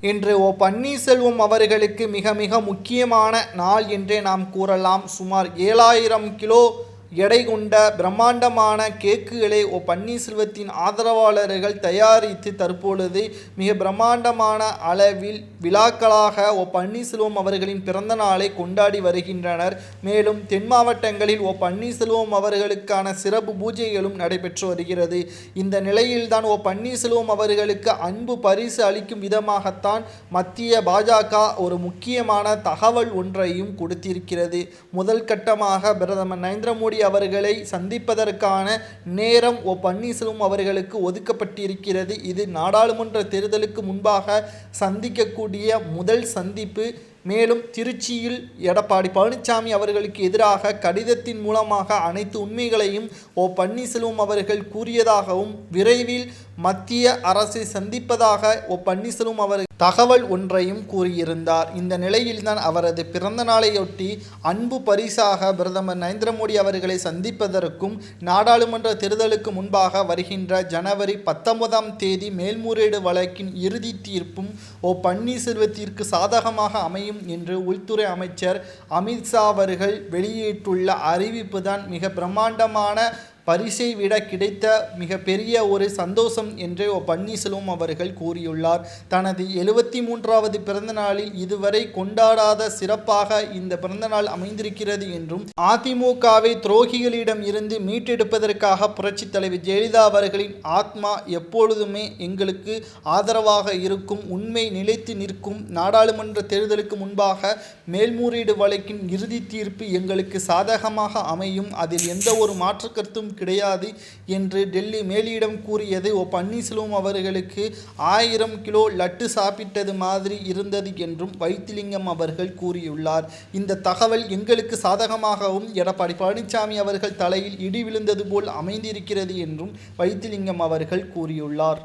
இன்று பன்னீர்செல்வம் அவர்களுக்கு மிக மிக முக்கியமான நாள் என்றே நாம் கூறலாம். சுமார் 7000 கிலோ எடை கொண்ட பிரம்மாண்டமான கேக்குகளை பன்னீர்செல்வத்தின் ஆதரவாளர்கள் தயாரித்து தற்பொழுது மிக பிரம்மாண்டமான அளவில் விழாக்களாக பன்னீர்செல்வம் அவர்களின் பிறந்த நாளை கொண்டாடி வருகின்றனர். மேலும் தென் மாவட்டங்களில் பன்னீர்செல்வம் அவர்களுக்கான சிறப்பு பூஜைகளும் நடைபெற்று வருகிறது. இந்த நிலையில்தான் பன்னீர்செல்வம் அவர்களுக்கு அன்பு பரிசு அளிக்கும் விதமாகத்தான் மத்திய பாஜக ஒரு முக்கியமான தகவல் ஒன்றையும் கொடுத்திருக்கிறது. முதல் கட்டமாக பிரதமர் நரேந்திர மோடி அவர்களை சந்திப்பதற்கான நேரம் பன்னீர்செல்வம் அவர்களுக்கு ஒதுக்கப்பட்டிருக்கிறது. இது நாடாளுமன்ற தேர்தலுக்கு முன்பாக சந்திக்கக்கூடிய முதல் சந்திப்பு. மேலும் திருச்சியில் எடப்பாடி பழனிசாமி அவர்களுக்கு எதிராக கடிதத்தின் மூலமாக அனைத்து உண்மைகளையும் பன்னீர்செல்வம் அவர்கள் கூறியதாகவும் விரைவில் மத்திய அரசை சந்திப்பதாக பன்னீர்செல்வம் அவர்கள் தகவல் ஒன்றையும் கூறியிருந்தார். இந்த நிலையில்தான் அவரது பிறந்த நாளையொட்டி அன்பு பரிசாக பிரதமர் நரேந்திர மோடி அவர்களை சந்திப்பதற்கும் நாடாளுமன்ற தேர்தலுக்கு முன்பாக வருகின்ற ஜனவரி 19ஆம் தேதி மேல்முறையீடு வழக்கின் இறுதி தீர்ப்பும் பன்னீர்செல்வத்திற்கு சாதகமாக அமையும் என்று உள்துறை அமைச்சர் அமித்ஷா அவர்கள் வெளியிட்டுள்ள அறிவிப்பு தான் மிக பிரம்மாண்டமான பரிசை விட கிடைத்த மிக பெரிய ஒரு சந்தோஷம் என்று பன்னீர்செல்வம் அவர்கள் கூறியுள்ளார். தனது 73வது பிறந்த நாளில் இதுவரை கொண்டாடாத சிறப்பாக இந்த பிறந்தநாள் அமைந்திருக்கிறது என்றும் அதிமுகவை துரோகிகளிடம் இருந்து மீட்டெடுப்பதற்காக புரட்சித் தலைவர் ஜெயலலிதா அவர்களின் ஆத்மா எப்பொழுதுமே எங்களுக்கு ஆதரவாக இருக்கும், உண்மை நிலைத்து நிற்கும். நாடாளுமன்ற தேர்தலுக்கு முன்பாக மேல்முறையீடு வழக்கின் இறுதி தீர்ப்பு எங்களுக்கு சாதகமாக அமையும், அதில் எந்த ஒரு மாற்று கருத்தும் கிடையாது என்று டெல்லி மேலிடம் கூறியது பன்னீர்செல்வம் அவர்களுக்கு 1000 கிலோ லட்டு சாப்பிட்டது மாதிரி இருந்தது என்றும் வைத்திலிங்கம் அவர்கள் கூறியுள்ளார். இந்த தகவல் எங்களுக்கு சாதகமாகவும் எடப்பாடி பழனிசாமி அவர்கள் தலையில் இடி விழுந்தது போல் அமைந்திருக்கிறது என்றும் வைத்திலிங்கம் அவர்கள் கூறியுள்ளார்.